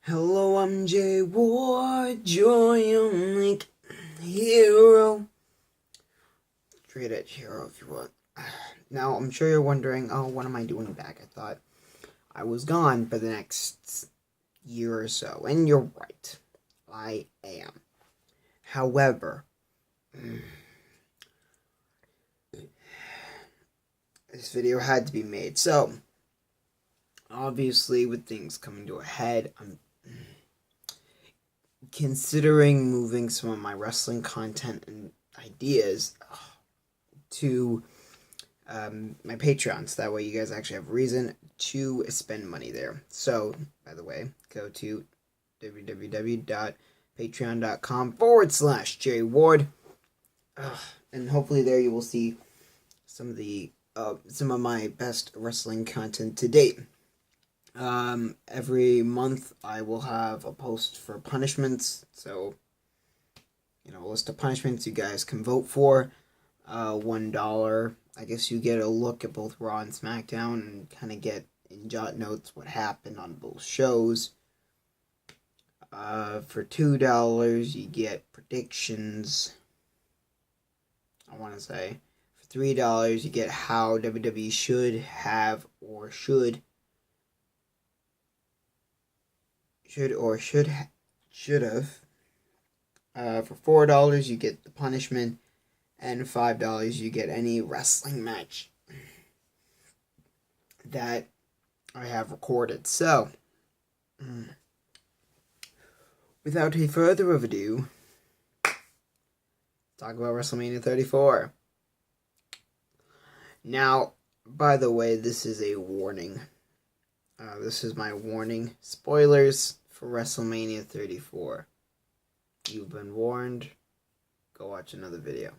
Hello, I'm Jay Ward, join like hero. Straight edge hero if you want. Now, I'm sure you're wondering, oh, what am I doing back? I thought I was gone for the next year or so. And you're right. I am. However, this video had to be made. So, obviously, with things coming to a head, I'm considering moving some of my wrestling content and ideas to my Patreon, so that way you guys actually have reason to spend money there. So, by the way, go to www.patreon.com/JWard, and hopefully there you will see some of my best wrestling content to date. Every month I will have a post for punishments, so a list of punishments you guys can vote for. $1, I guess you get a look at both Raw and SmackDown and kind of get in jot notes what happened on both shows. For $2 you get predictions, I want to say. For $3 you get how WWE should have or should have. For $4 you get the punishment, and $5 you get any wrestling match that I have recorded. So, without any further ado, talk about WrestleMania 34. Now, by the way, this is a warning. This is my warning. Spoilers for WrestleMania 34. You've been warned. Go watch another video.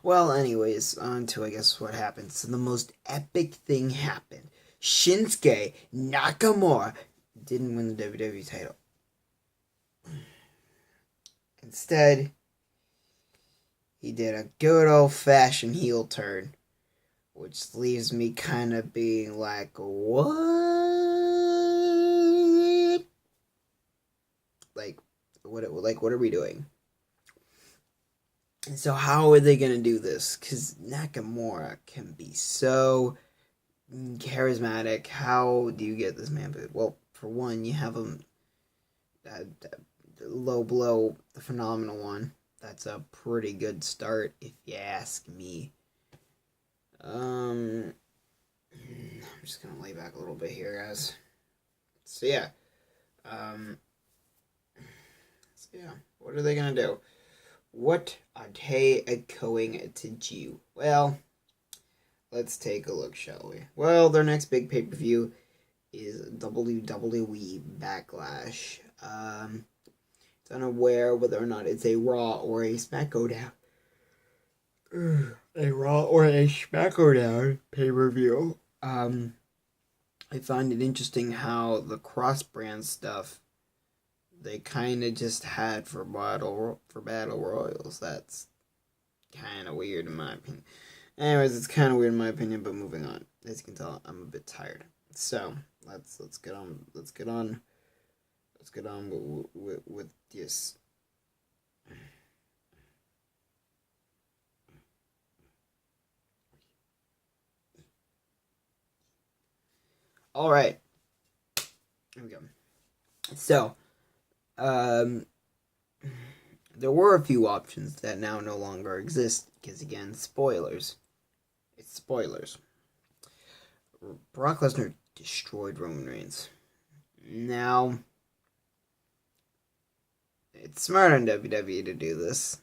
Well, anyways, on to, I guess, what happened. So the most epic thing happened. Shinsuke Nakamura didn't win the WWE title. Instead, he did a good old-fashioned heel turn, which leaves me kind of being like, what? What are we doing? And so how are they going to do this? Because Nakamura can be so charismatic. How do you get this man booed? Well, for one, you have him low blow, the phenomenal one. That's a pretty good start, if you ask me. I'm just going to lay back a little bit here, guys. So, yeah. What are they going to do? What are they going to do? Well, let's take a look, shall we? Well, their next big pay-per-view is WWE Backlash. It's unaware whether or not it's a Raw or a SmackDown. A Raw or a SmackDown pay-per-view. I find it interesting how the cross-brand stuff they kind of just had for battle royals. That's kind of weird in my opinion. Anyways, it's kind of weird in my opinion. But moving on, as you can tell, I'm a bit tired. So let's get on with this. All right, here we go. So. There were a few options that now no longer exist, because again, spoilers. It's spoilers. Brock Lesnar destroyed Roman Reigns. Now, it's smart on WWE to do this.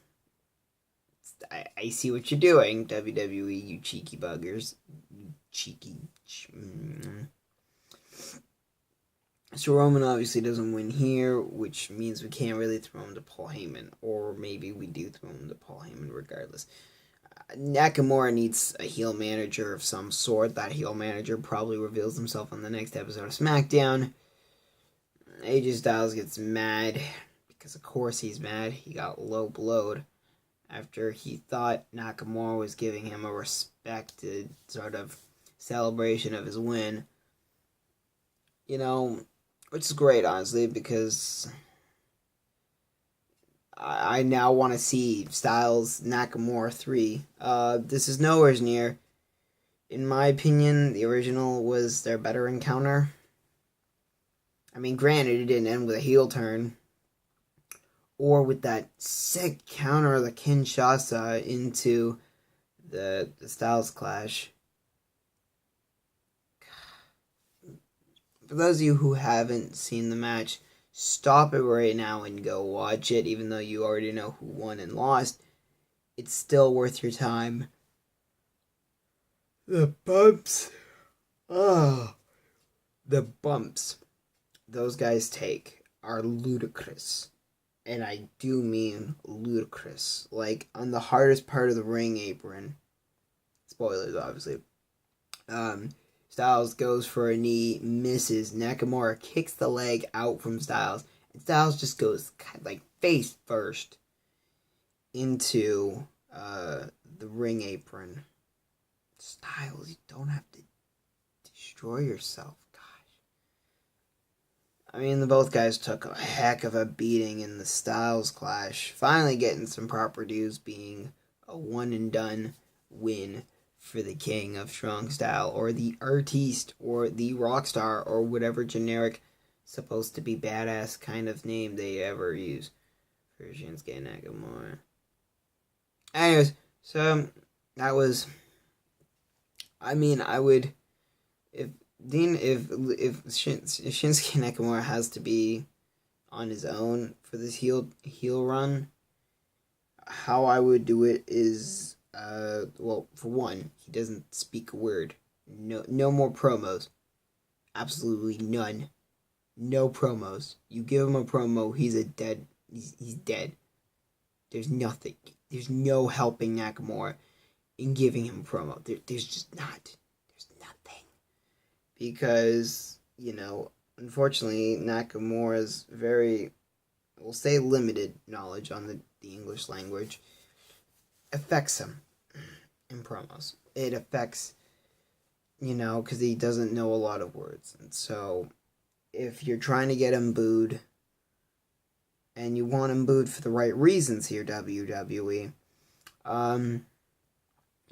I see what you're doing, WWE, you cheeky buggers. So Roman obviously doesn't win here, which means we can't really throw him to Paul Heyman. Or maybe we do throw him to Paul Heyman regardless. Nakamura needs a heel manager of some sort. That heel manager probably reveals himself on the next episode of SmackDown. AJ Styles gets mad, because of course he's mad. He got low blowed after he thought Nakamura was giving him a respected sort of celebration of his win. which is great, honestly, because I now want to see Styles Nakamura 3. This is nowhere near. In my opinion, the original was their better encounter. I mean, granted, it didn't end with a heel turn, or with that sick counter of the Kinshasa into the Styles Clash. For those of you who haven't seen the match, stop it right now and go watch it, even though you already know who won and lost. It's still worth your time. The bumps. Oh. The bumps those guys take are ludicrous. And I do mean ludicrous. Like, on the hardest part of the ring apron, spoilers, obviously, Styles goes for a knee, misses. Nakamura kicks the leg out from Styles, and Styles just goes, like, face first into the ring apron. Styles, you don't have to destroy yourself. I mean, both guys took a heck of a beating in the Styles Clash, finally getting some proper dues, being a one-and-done win for the King of Strong Style, or the Artiste, or the Rockstar, or whatever generic, supposed to be badass kind of name they ever use for Shinsuke Nakamura. Anyways, so that was... I mean, I would... If Shinsuke Nakamura has to be on his own for this heel run, how I would do it is, well, for one, he doesn't speak a word. No more promos. Absolutely none. No promos. You give him a promo, he's dead. He's dead. There's nothing. There's no helping Nakamura in giving him a promo. There's just not. There's nothing. Because, unfortunately, Nakamura's very, we'll say limited knowledge on the English language affects him in promos. It affects, because he doesn't know a lot of words. And so, if you're trying to get him booed, and you want him booed for the right reasons here, WWE,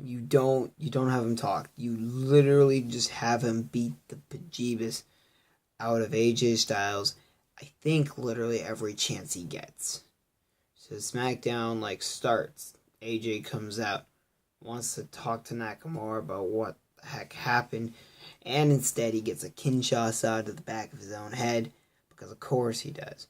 you don't have him talk. You literally just have him beat the bejeebus out of AJ Styles, I think literally every chance he gets. So SmackDown starts. AJ comes out, wants to talk to Nakamura about what the heck happened, and instead he gets a Kinshasa to the back of his own head, because of course he does.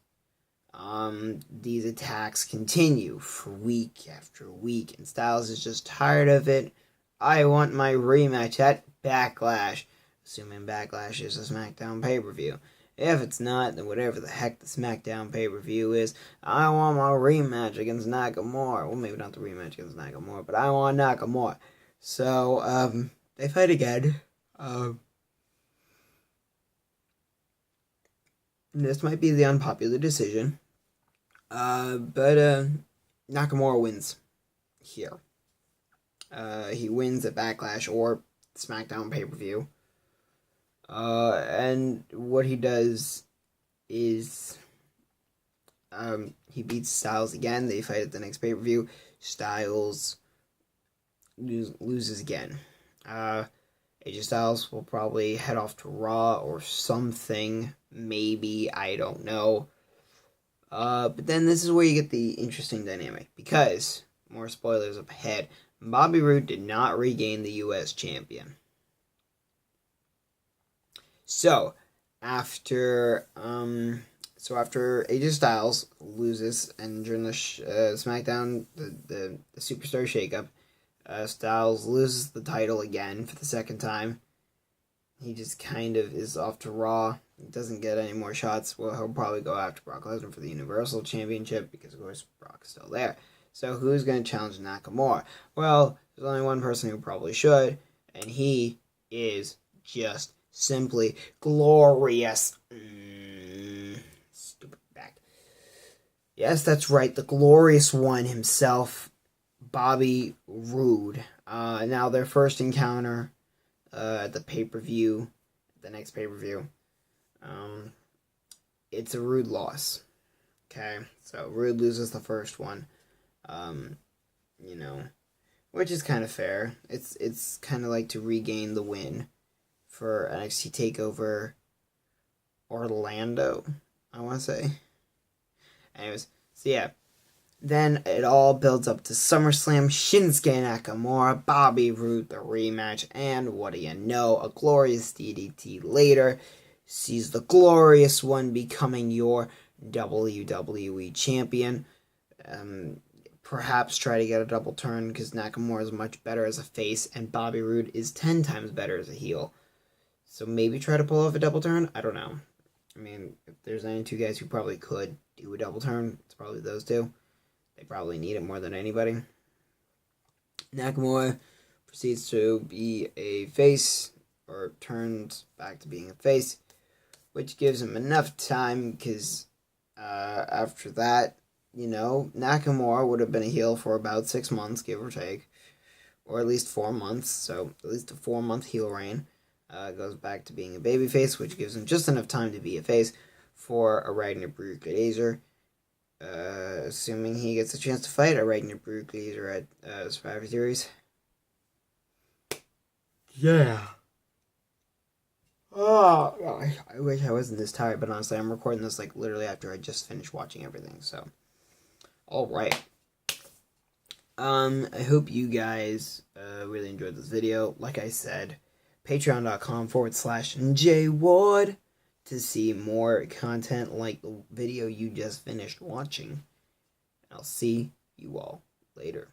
These attacks continue for week after week, and Styles is just tired of it. I want my rematch at Backlash, assuming Backlash is a SmackDown pay-per-view. If it's not, then whatever the heck the SmackDown pay-per-view is, I want my rematch against Nakamura. Well, maybe not the rematch against Nakamura, but I want Nakamura. So, they fight again. This might be the unpopular decision. But Nakamura wins here. He wins at Backlash or SmackDown pay-per-view. And what he does is he beats Styles again. They fight at the next pay-per-view. Styles loses again. AJ Styles will probably head off to Raw or something. Maybe. I don't know. But then this is where you get the interesting dynamic. Because, more spoilers up ahead, Bobby Roode did not regain the U.S. champion. So, after AJ Styles loses, and during the SmackDown, the Superstar Shakeup, Styles loses the title again for the second time. He just kind of is off to Raw. He doesn't get any more shots. Well, he'll probably go after Brock Lesnar for the Universal Championship, because of course Brock's still there. So who's going to challenge Nakamura? Well, there's only one person who probably should, and he is just simply glorious. Stupid back. Yes, that's right, the glorious one himself, Bobby Roode. Now their first encounter at the pay-per-view, the next pay-per-view. it's a Rude loss. Okay, so Rude loses the first one. You know, which is kind of fair. It's kind of like to regain the win for NXT Takeover Orlando, I want to say. Anyways, so yeah. Then it all builds up to SummerSlam, Shinsuke Nakamura, Bobby Roode, the rematch, and what do you know, a glorious DDT later sees the glorious one becoming your WWE champion. Perhaps try to get a double turn because Nakamura is much better as a face and Bobby Roode is 10 times better as a heel. So maybe try to pull off a double turn? I don't know. I mean, if there's any two guys who probably could do a double turn, it's probably those two. They probably need it more than anybody. Nakamura proceeds to be a face, or turns back to being a face, which gives him enough time because after that, Nakamura would have been a heel for about 6 months, give or take, or at least 4 months, so at least a 4-month heel reign. Goes back to being a babyface, which gives him just enough time to be a face for a Ragnar Razor. Assuming he gets a chance to fight a Ragnar Razor at Survivor Series. Yeah. Oh, I wish I wasn't this tired, but honestly, I'm recording this like literally after I just finished watching everything, so. Alright. I hope you guys really enjoyed this video. Like I said, patreon.com/JWard to see more content like the video you just finished watching. I'll see you all later.